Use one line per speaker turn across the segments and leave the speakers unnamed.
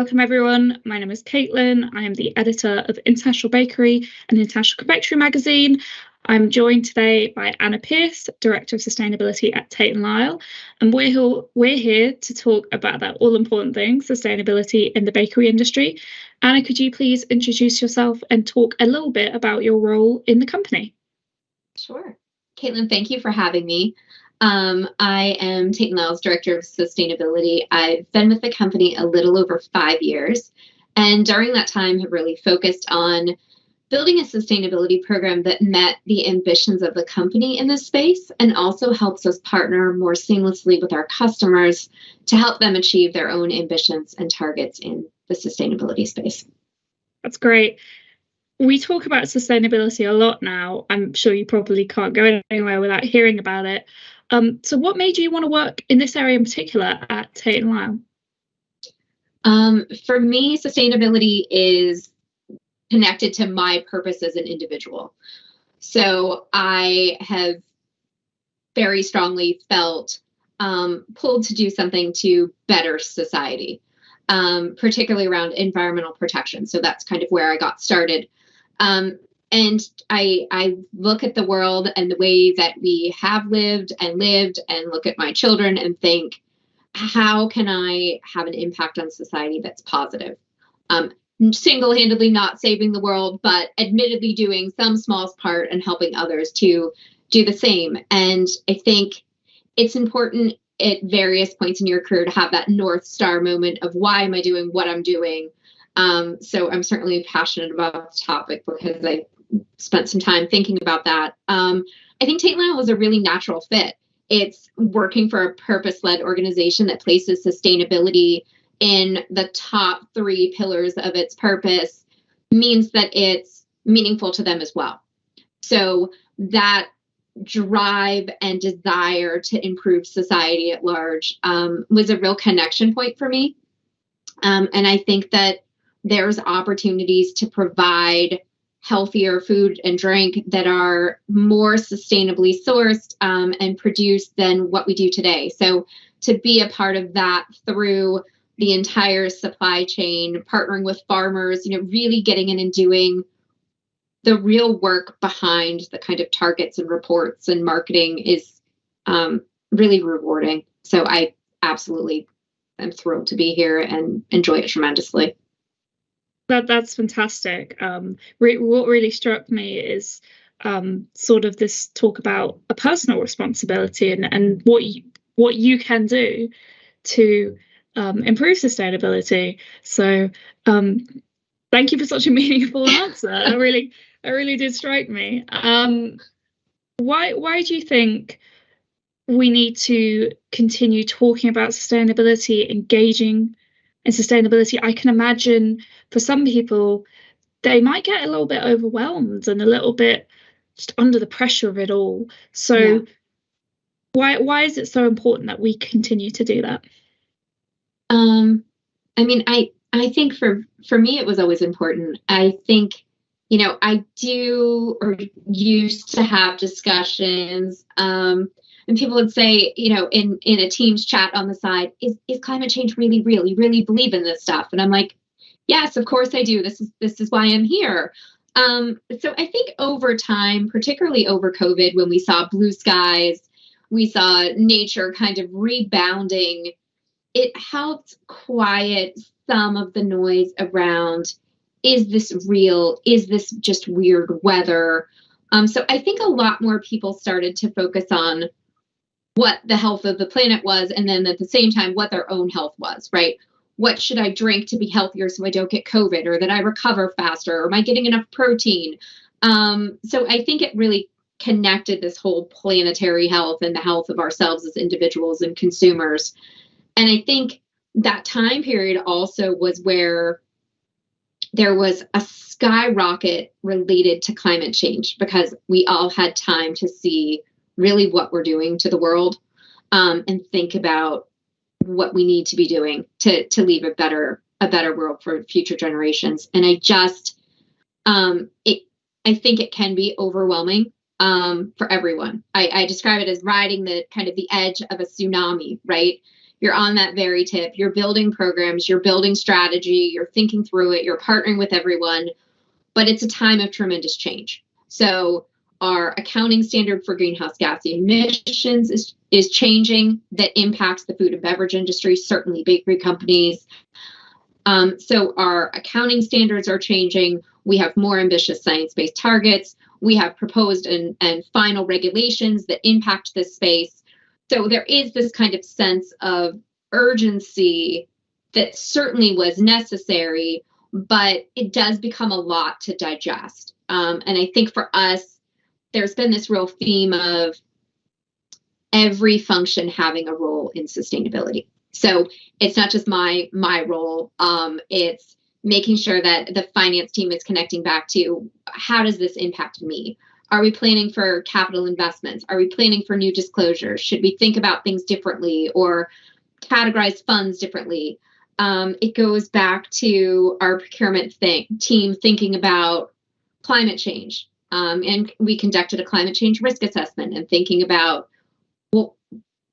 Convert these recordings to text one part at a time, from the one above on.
welcome everyone. My name is Caitlin. I am the editor of International Bakery and International Confectionery magazine. I'm joined today by Anna Pierce, Director of Sustainability at Tate Lyle, and we're here to talk about that all-important thing, sustainability in the bakery industry. Anna, could you please introduce yourself and talk a little bit about your role in the company?
Sure. Caitlin, thank you for having me. I am Tate Lyle's Director of Sustainability. I've been with the company a little over 5 years, and during that time have really focused on building a sustainability program that met the ambitions of the company in this space and also helps us partner more seamlessly with our customers to help them achieve their own ambitions and targets in the sustainability space.
That's great. We talk about sustainability a lot now. I'm sure you probably can't go anywhere without hearing about it. So what made you want to work in this area in particular at Tate Lyle?
For me, sustainability is connected to my purpose as an individual. So I have very strongly felt pulled to do something to better society, particularly around environmental protection. So that's kind of where I got started. And I look at the world and the way that we have lived and look at my children and think, how can I have an impact on society that's positive? Single-handedly not saving the world, but admittedly doing some small part and helping others to do the same. And I think it's important at various points in your career to have that North Star moment of why am I doing what I'm doing? So I'm certainly passionate about the topic because I spent some time thinking about that. I think Tate Lyle was a really natural fit. It's working for a purpose-led organization that places sustainability in the top 3 pillars of its purpose means that it's meaningful to them as well. So that drive and desire to improve society at large was a real connection point for me. And I think that there's opportunities to provide healthier food and drink that are more sustainably sourced and produced than what we do today. So to be a part of that through the entire supply chain, partnering with farmers, really getting in and doing the real work behind the kind of targets and reports and marketing is really rewarding. So I absolutely am thrilled to be here and enjoy it tremendously.
That's fantastic. What really struck me is sort of this talk about a personal responsibility and what you can do to improve sustainability. So thank you for such a meaningful answer. It really did strike me. Why do you think we need to continue talking about sustainability, engaging in sustainability? I can imagine for some people, they might get a little bit overwhelmed and a little bit just under the pressure of it all. So why is it so important that we continue to do that?
I mean, I think for me, it was always important. I think, I do or used to have discussions, and people would say, in a Teams chat on the side, is climate change really real? You really believe in this stuff? And I'm like, yes, of course I do. This is why I'm here. So I think over time, particularly over COVID, when we saw blue skies, we saw nature kind of rebounding, it helped quiet some of the noise around, is this real? Is this just weird weather? So I think a lot more people started to focus on what the health of the planet was, and then at the same time, what their own health was, right? What should I drink to be healthier so I don't get COVID, or that I recover faster, or am I getting enough protein? So I think it really connected this whole planetary health and the health of ourselves as individuals and consumers. And I think that time period also was where there was a skyrocket related to climate change because we all had time to see really what we're doing to the world and think about what we need to be doing to leave a better world for future generations. And I just, I think it can be overwhelming for everyone. I describe it as riding the kind of the edge of a tsunami, right? you're on that very tip, you're building programs, you're building strategy, you're thinking through it, you're partnering with everyone, but it's a time of tremendous change. So our accounting standard for greenhouse gas emissions is changing. That impacts the food and beverage industry, certainly bakery companies. So our accounting standards are changing. We have more ambitious science-based targets. We have proposed and final regulations that impact this space. So there is this kind of sense of urgency that certainly was necessary, but it does become a lot to digest. And I think for us, there's been this real theme of every function having a role in sustainability. So it's not just my role. It's making sure that the finance team is connecting back to, how does this impact me? Are we planning for capital investments? Are we planning for new disclosures? Should we think about things differently or categorize funds differently? It goes back to our procurement team thinking about climate change. And we conducted a climate change risk assessment and thinking about, well,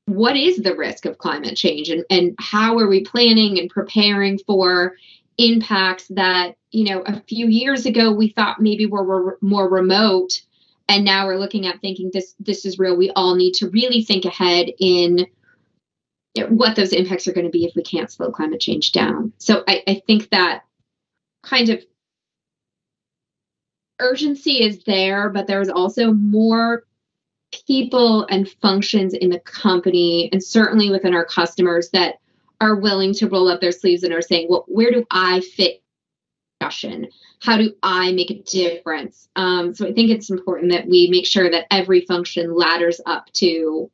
what is the risk of climate change and how are we planning and preparing for impacts that, a few years ago we thought maybe were more remote, and now we're looking at thinking this is real. We all need to really think ahead in what those impacts are going to be if we can't slow climate change down. So I think that kind of urgency is there, but there's also more people and functions in the company, and certainly within our customers, that are willing to roll up their sleeves and are saying, well, where do I fit discussion? How do I make a difference? So I think it's important that we make sure that every function ladders up to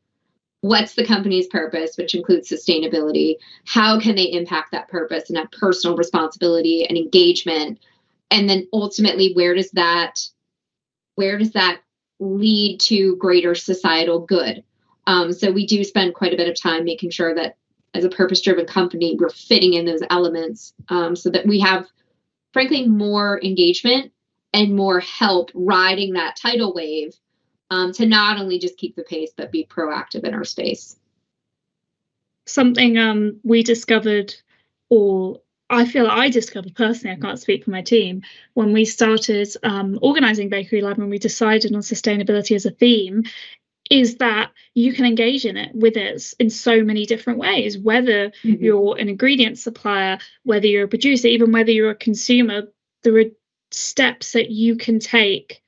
what's the company's purpose, which includes sustainability. How can they impact that purpose and have personal responsibility and engagement? And then ultimately, where does that lead to greater societal good? So we do spend quite a bit of time making sure that as a purpose-driven company, we're fitting in those elements so that we have, frankly, more engagement and more help riding that tidal wave to not only just keep the pace, but be proactive in our space.
Something we discovered, or I feel I discovered personally, I can't speak for my team, when we started organizing Bakery Lab, when we decided on sustainability as a theme, is that you can engage with it in so many different ways, whether you're an ingredient supplier, whether you're a producer, even whether you're a consumer. There are steps that you can take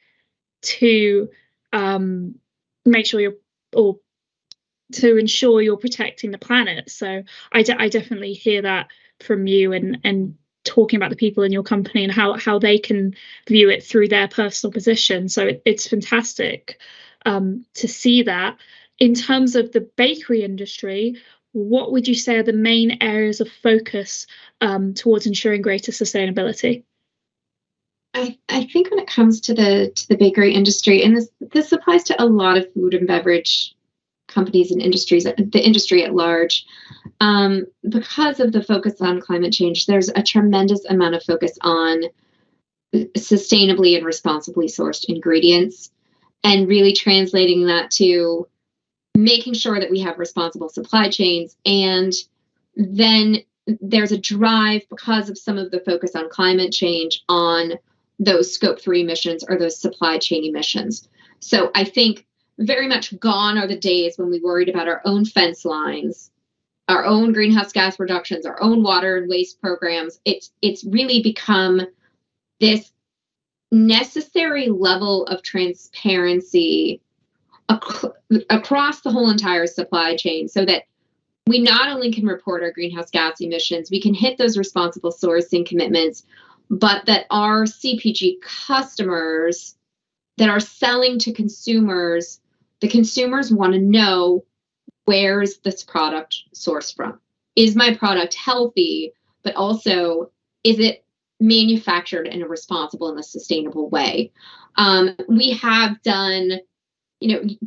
to make sure to ensure you're protecting the planet. So I definitely hear that from you, and talking about the people in your company and how they can view it through their personal position. So it's fantastic to see that. In terms of the bakery industry, what would you say are the main areas of focus towards ensuring greater sustainability?
I think when it comes to the bakery industry, and this applies to a lot of food and beverage companies and industries, the industry at large, because of the focus on climate change, there's a tremendous amount of focus on sustainably and responsibly sourced ingredients, and really translating that to making sure that we have responsible supply chains. And then there's a drive, because of some of the focus on climate change, on those scope 3 emissions or those supply chain emissions. So I think very much gone are the days when we worried about our own fence lines, our own greenhouse gas reductions, our own water and waste programs. It's really become this necessary level of transparency across the whole entire supply chain, so that we not only can report our greenhouse gas emissions, we can hit those responsible sourcing commitments, but that our CPG customers that are selling to consumers, the consumers want to know, where's this product sourced from? Is my product healthy, but also is it manufactured in a responsible and a sustainable way? We have done,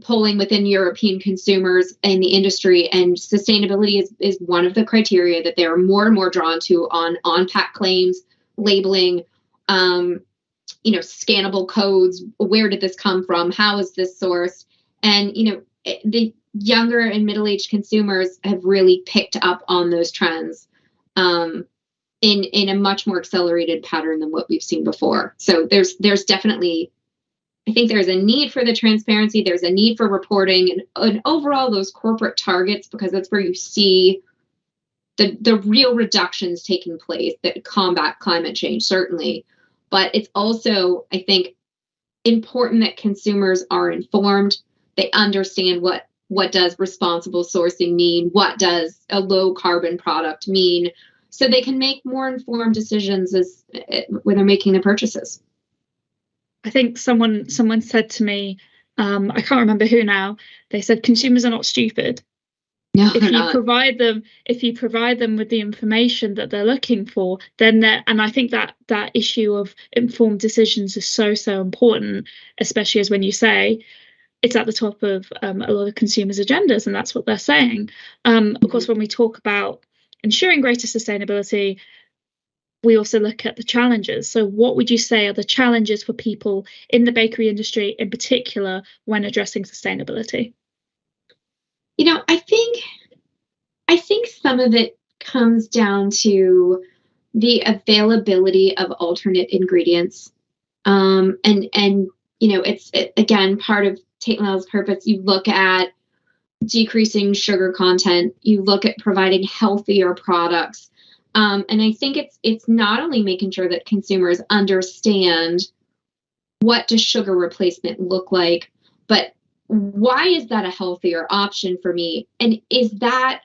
polling within European consumers in the industry, and sustainability is one of the criteria that they are more and more drawn to on pack claims, labeling, scannable codes. Where did this come from? How is this sourced? And, younger and middle-aged consumers have really picked up on those trends in a much more accelerated pattern than what we've seen before. So there's definitely, I think there's a need for the transparency. There's a need for reporting and overall those corporate targets, because that's where you see the real reductions taking place that combat climate change, certainly. But it's also, I think, important that consumers are informed. They understand what does responsible sourcing mean, what does a low carbon product mean, so they can make more informed decisions when they're making their purchases.
I think someone said to me, I can't remember who now, they said consumers are not stupid.
No,
if you provide them with the information that they're looking for, then and I think that issue of informed decisions is so important, especially as when you say it's at the top of a lot of consumers' agendas, and that's what they're saying. Of course, when we talk about ensuring greater sustainability, we also look at the challenges. So what would you say are the challenges for people in the bakery industry in particular when addressing sustainability?
I think some of it comes down to the availability of alternate ingredients. It's again part of Tate Lyle's purpose. You look at decreasing sugar content, you look at providing healthier products. And I think it's not only making sure that consumers understand what does sugar replacement look like, but why is that a healthier option for me? And is that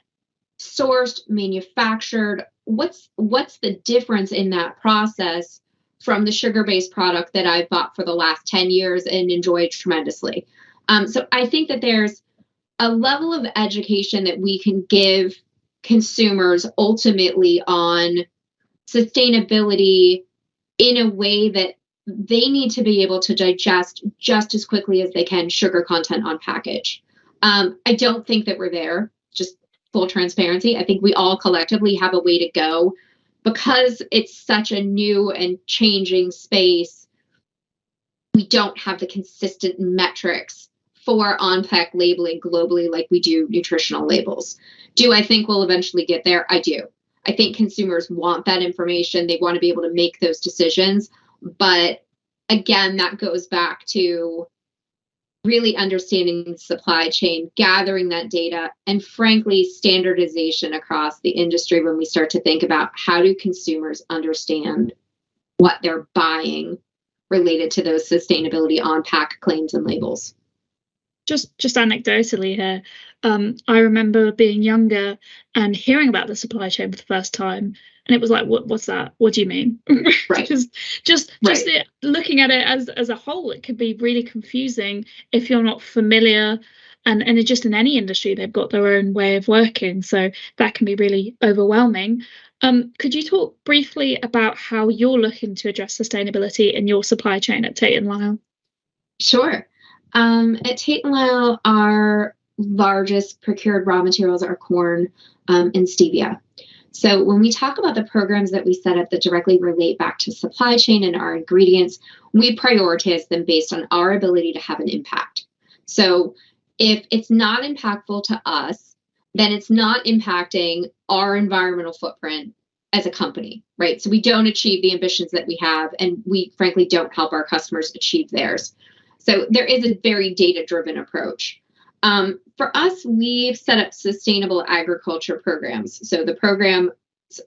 sourced, manufactured? What's the difference in that process from the sugar-based product that I've bought for the last 10 years and enjoyed tremendously? So I think that there's a level of education that we can give consumers ultimately on sustainability in a way that they need to be able to digest just as quickly as they can sugar content on package. I don't think that we're there, just full transparency. I think we all collectively have a way to go because it's such a new and changing space. We don't have the consistent metrics for on-pack labeling globally like we do nutritional labels. Do I think we'll eventually get there? I do. I think consumers want that information. They want to be able to make those decisions. But again, that goes back to really understanding the supply chain, gathering that data, and frankly, standardization across the industry when we start to think about how do consumers understand what they're buying related to those sustainability on-pack claims and labels.
Just anecdotally here, I remember being younger and hearing about the supply chain for the first time, and it was like, what's that? What do you mean?
Right.
just looking at it as a whole, it could be really confusing if you're not familiar. And it just in any industry, they've got their own way of working, so that can be really overwhelming. Could you talk briefly about how you're looking to address sustainability in your supply chain at Tate & Lyle?
Sure. At Tate & Lyle, our largest procured raw materials are corn and stevia. So when we talk about the programs that we set up that directly relate back to supply chain and our ingredients, we prioritize them based on our ability to have an impact. So if it's not impactful to us, then it's not impacting our environmental footprint as a company, right? So we don't achieve the ambitions that we have, and we frankly don't help our customers achieve theirs. So there is a very data-driven approach. For us, we've set up sustainable agriculture programs. So the programs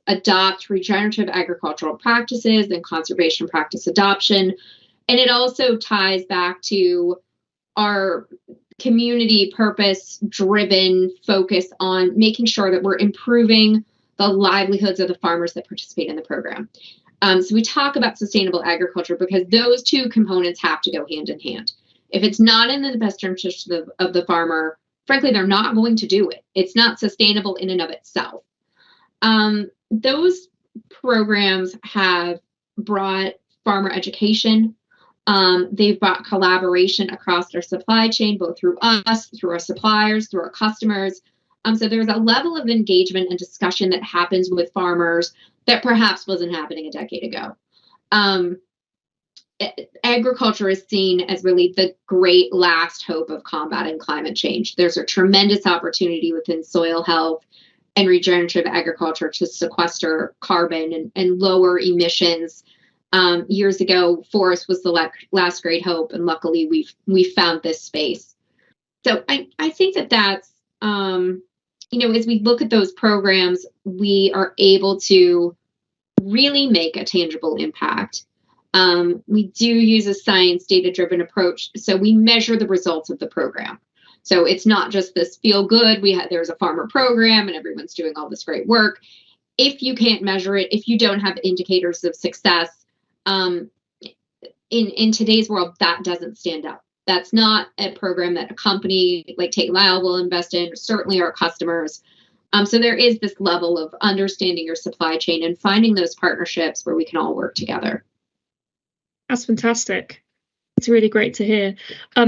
adopt regenerative agricultural practices and conservation practice adoption. And it also ties back to our community purpose-driven focus on making sure that we're improving the livelihoods of the farmers that participate in the program. So we talk about sustainable agriculture because those two components have to go hand in hand. If it's not in the best interest of the farmer, frankly, they're not going to do it. It's not sustainable in and of itself. Those programs have brought farmer education. They've brought collaboration across their supply chain, both through us, through our suppliers, through our customers. So there's a level of engagement and discussion that happens with farmers that perhaps wasn't happening a decade ago. agriculture is seen as really the great last hope of combating climate change. There's a tremendous opportunity within soil health and regenerative agriculture to sequester carbon and lower emissions. Years ago, forest was the last great hope, and luckily we've found this space. So I think that's as we look at those programs, we are able to really make a tangible impact. We do use a science data-driven approach, so we measure the results of the program. So it's not just this feel good, there's a farmer program and everyone's doing all this great work. If you can't measure it, if you don't have indicators of success, in today's world, that doesn't stand up. That's not a program that a company like Tate Lyle will invest in, certainly our customers. So there is this level of understanding your supply chain and finding those partnerships where we can all work together.
That's fantastic. It's really great to hear.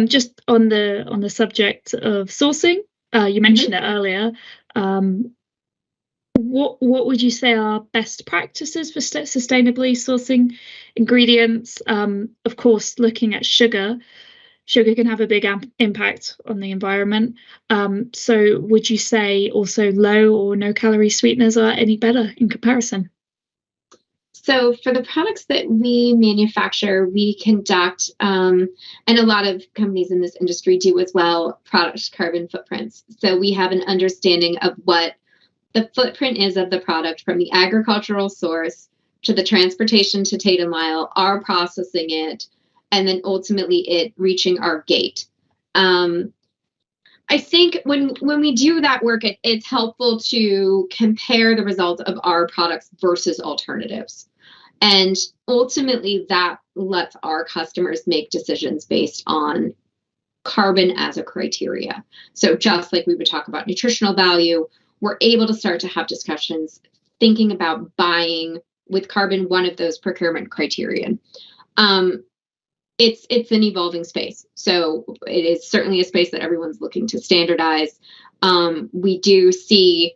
Just on the subject of sourcing, you mentioned it earlier. What would you say are best practices for sustainably sourcing ingredients? Of course, looking at sugar can have a big impact on the environment. So would you say also low or no calorie sweeteners are any better in comparison?
So for the products that we manufacture, we conduct, and a lot of companies in this industry do as well, product carbon footprints. So we have an understanding of what the footprint is of the product from the agricultural source to the transportation to Tate & Lyle, our processing it, and then ultimately it reaching our gate. I think when we do that work, it's helpful to compare the results of our products versus alternatives. And ultimately, that lets our customers make decisions based on carbon as a criteria. So just like we would talk about nutritional value, we're able to start to have discussions thinking about buying with carbon, one of those procurement criteria. It's an evolving space. So it is certainly a space that everyone's looking to standardize. We do see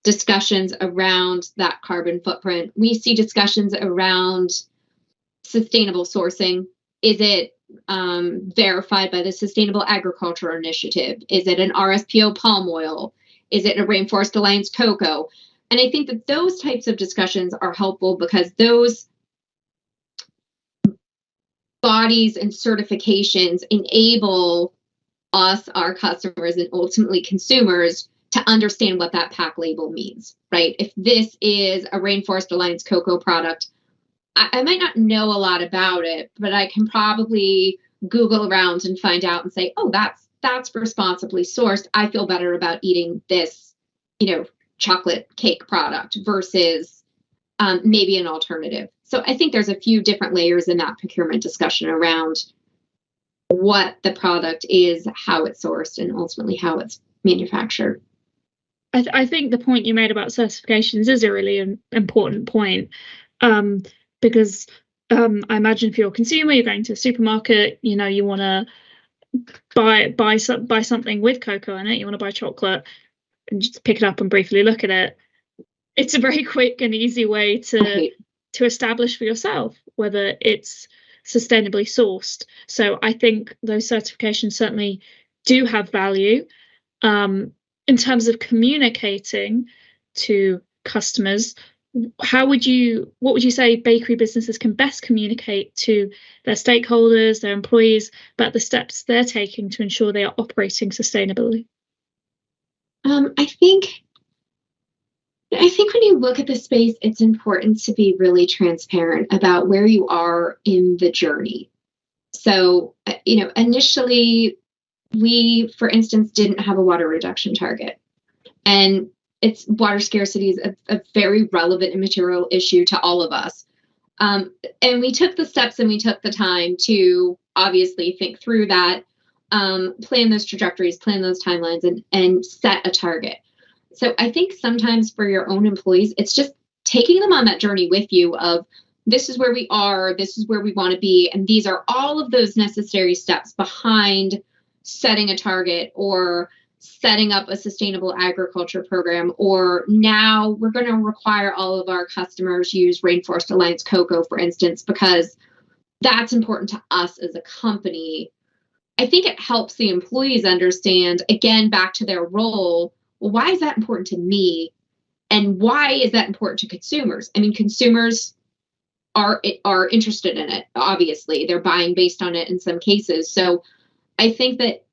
discussions around that carbon footprint. We see discussions around sustainable sourcing. Is it verified by the Sustainable Agriculture Initiative? Is it an RSPO palm oil? Is it a Rainforest Alliance cocoa? And I think that those types of discussions are helpful because those bodies and certifications enable us, our customers, and ultimately consumers to understand what that pack label means, right? If this is a Rainforest Alliance cocoa product, I might not know a lot about it, but I can probably Google around and find out and say, oh, that's responsibly sourced. I feel better about eating this, chocolate cake product versus maybe an alternative. So I think there's a few different layers in that procurement discussion around what the product is, how it's sourced, and ultimately how it's manufactured.
I think the point you made about certifications is a really important point, because I imagine for your consumer, you're going to a supermarket, you want to buy something with cocoa in it, you want to buy chocolate, and just pick it up and briefly look at it. It's a very quick and easy way to establish for yourself whether it's sustainably sourced. So I think those certifications certainly do have value. In terms of communicating to customers, what would you say bakery businesses can best communicate to their stakeholders, their employees, about the steps they're taking to ensure they are operating sustainably?
I think when you look at the space, it's important to be really transparent about where you are in the journey. So, initially, we, for instance, didn't have a water reduction target. And water scarcity is a very relevant and material issue to all of us. And we took the steps and we took the time to obviously think through that, plan those trajectories, plan those timelines, and set a target. So I think sometimes for your own employees, it's just taking them on that journey with you of this is where we are, this is where we want to be, and these are all of those necessary steps behind setting a target or setting up a sustainable agriculture program, or now we're going to require all of our customers use Rainforest Alliance cocoa, for instance, because that's important to us as a company. I think it helps the employees understand, again, back to their role, well, why is that important to me? And why is that important to consumers? I mean, consumers are interested in it. Obviously, they're buying based on it in some cases. So I think that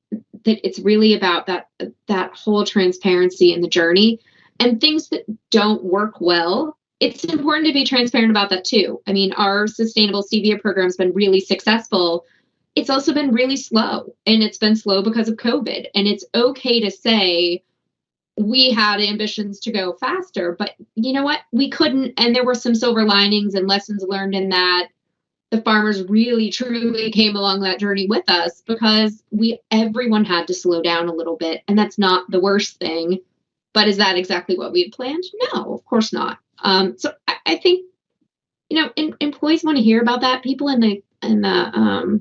it's really about that whole transparency in the journey, and things that don't work well. It's important to be transparent about that too. I mean, our sustainable stevia program has been really successful. It's also been really slow, and it's been slow because of COVID. And it's okay to say we had ambitions to go faster, but you know what? We couldn't. And there were some silver linings and lessons learned in that. The farmers really, truly came along that journey with us because everyone had to slow down a little bit. And that's not the worst thing. But is that exactly what we had planned? No, of course not. So I think, employees want to hear about that. People in the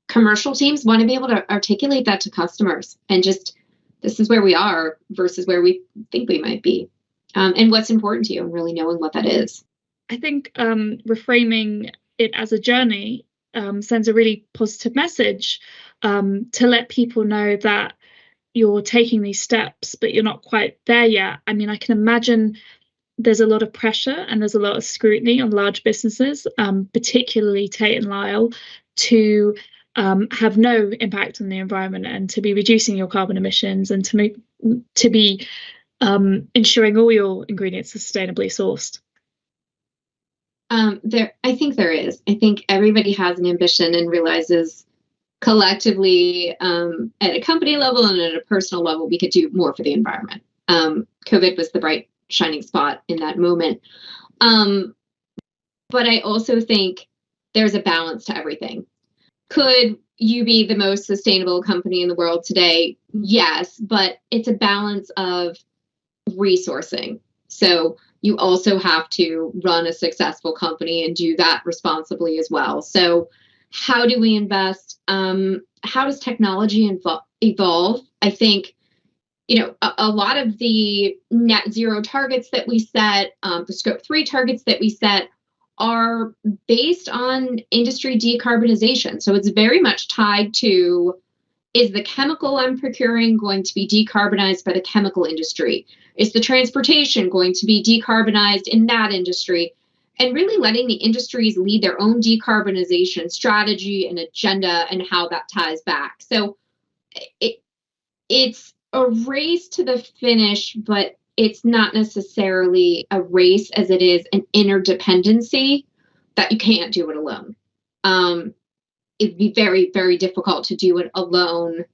commercial teams want to be able to articulate that to customers, and just, this is where we are versus where we think we might be, and what's important to you, and really knowing what that is.
I think reframing it as a journey sends a really positive message to let people know that you're taking these steps, but you're not quite there yet. I mean, I can imagine there's a lot of pressure and there's a lot of scrutiny on large businesses, particularly Tate Lyle, to have no impact on the environment and to be reducing your carbon emissions and to be ensuring all your ingredients are sustainably sourced.
I think there is. I think everybody has an ambition and realizes collectively at a company level and at a personal level, we could do more for the environment. COVID was the bright shining spot in that moment. But I also think there's a balance to everything. Could you be the most sustainable company in the world today? Yes, but it's a balance of resourcing. So you also have to run a successful company and do that responsibly as well. So how do we invest? How does technology evolve? I think, a lot of the net zero targets that we set, the scope 3 targets that we set, are based on industry decarbonization. So it's very much tied to, is the chemical I'm procuring going to be decarbonized by the chemical industry? Is the transportation going to be decarbonized in that industry? And really letting the industries lead their own decarbonization strategy and agenda and how that ties back. So it's a race to the finish, but it's not necessarily a race as it is an interdependency that you can't do it alone. It'd be very, very difficult to do it alone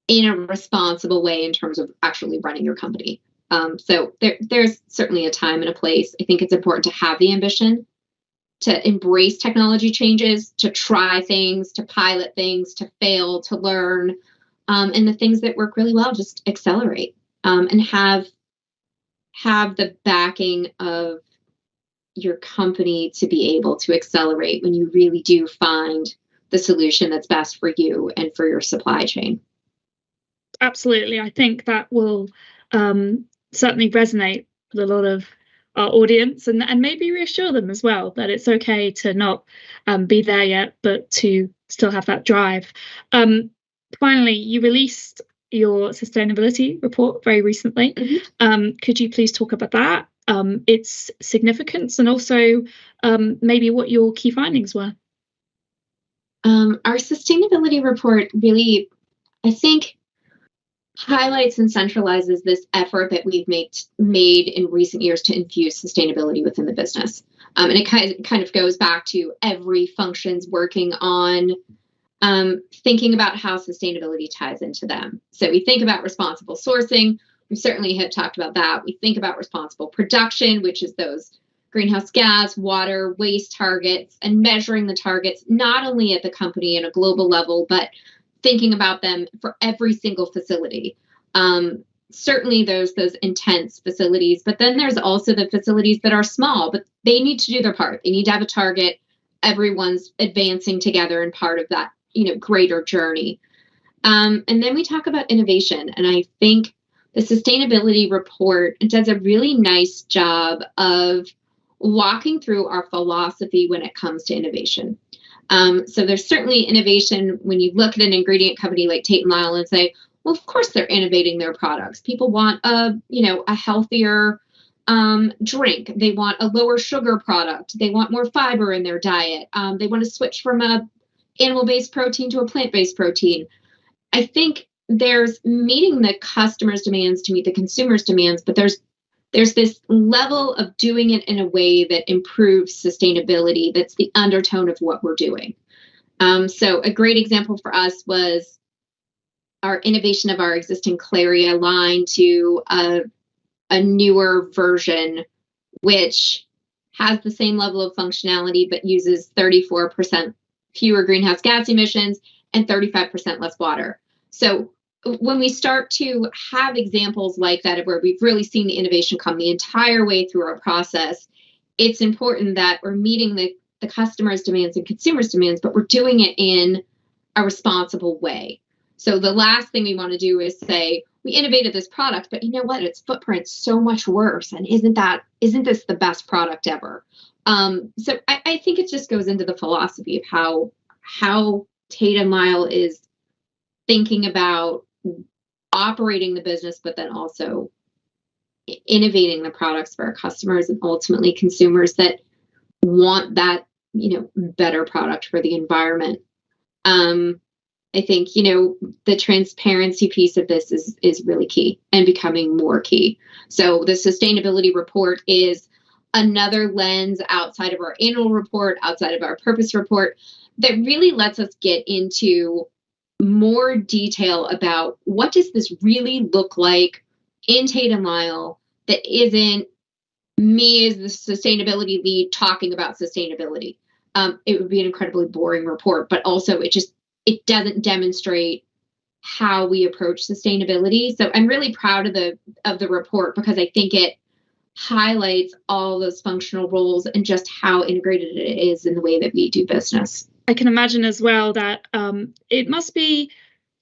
in a responsible way in terms of actually running your company. So there's certainly a time and a place. I think it's important to have the ambition to embrace technology changes, to try things, to pilot things, to fail, to learn, and the things that work really well, just accelerate, and have the backing of your company to be able to accelerate when you really do find the solution that's best for you and for your supply chain.
Absolutely. I think that will certainly resonate with a lot of our audience, and maybe reassure them as well that it's okay to not be there yet, but to still have that drive. Finally, you released your sustainability report very recently. Mm-hmm. Could you please talk about that, its significance, and also maybe what your key findings were?
Our sustainability report really, I think, highlights and centralizes this effort that we've made in recent years to infuse sustainability within the business. And it kind of goes back to every function's working on thinking about how sustainability ties into them. So we think about responsible sourcing. We certainly have talked about that. We think about responsible production, which is those greenhouse gas, water, waste targets, and measuring the targets, not only at the company and a global level, but thinking about them for every single facility. Certainly there's those intense facilities, but then there's also the facilities that are small, but they need to do their part. They need to have a target. Everyone's advancing together and part of that, greater journey. And then we talk about innovation. And I think the sustainability report does a really nice job of walking through our philosophy when it comes to innovation. So there's certainly innovation when you look at an ingredient company like Tate Lyle and say, well, of course they're innovating their products. People want a healthier drink. They want a lower sugar product. They want more fiber in their diet. They want to switch from a animal-based protein to a plant-based protein. I think there's meeting the customer's demands to meet the consumer's demands, but there's this level of doing it in a way that improves sustainability. That's the undertone of what we're doing. So a great example for us was our innovation of our existing Claria line to a newer version, which has the same level of functionality, but uses 34% fewer greenhouse gas emissions and 35% less water. So when we start to have examples like that, where we've really seen the innovation come the entire way through our process, it's important that we're meeting the customer's demands and consumers' demands, but we're doing it in a responsible way. So the last thing we want to do is say, we innovated this product, but you know what? Its footprint's so much worse. And isn't this the best product ever? So I think it just goes into the philosophy of how Tate Lyle is thinking about operating the business, but then also innovating the products for our customers and ultimately consumers that want that, better product for the environment. I think, the transparency piece of this is really key and becoming more key. So the sustainability report is another lens outside of our annual report, outside of our purpose report, that really lets us get into more detail about what does this really look like in Tate Lyle that isn't me as the sustainability lead talking about sustainability. It would be an incredibly boring report, but also it doesn't demonstrate how we approach sustainability. So I'm really proud of the report because I think it highlights all those functional roles and just how integrated it is in the way that we do business.
I can imagine as well that it must be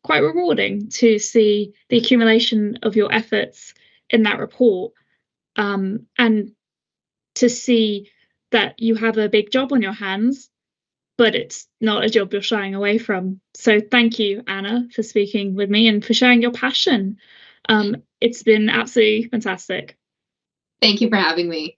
quite rewarding to see the accumulation of your efforts in that report, and to see that you have a big job on your hands, but it's not a job you're shying away from. So thank you, Anna, for speaking with me and for sharing your passion. It's been absolutely fantastic.
Thank you for having me.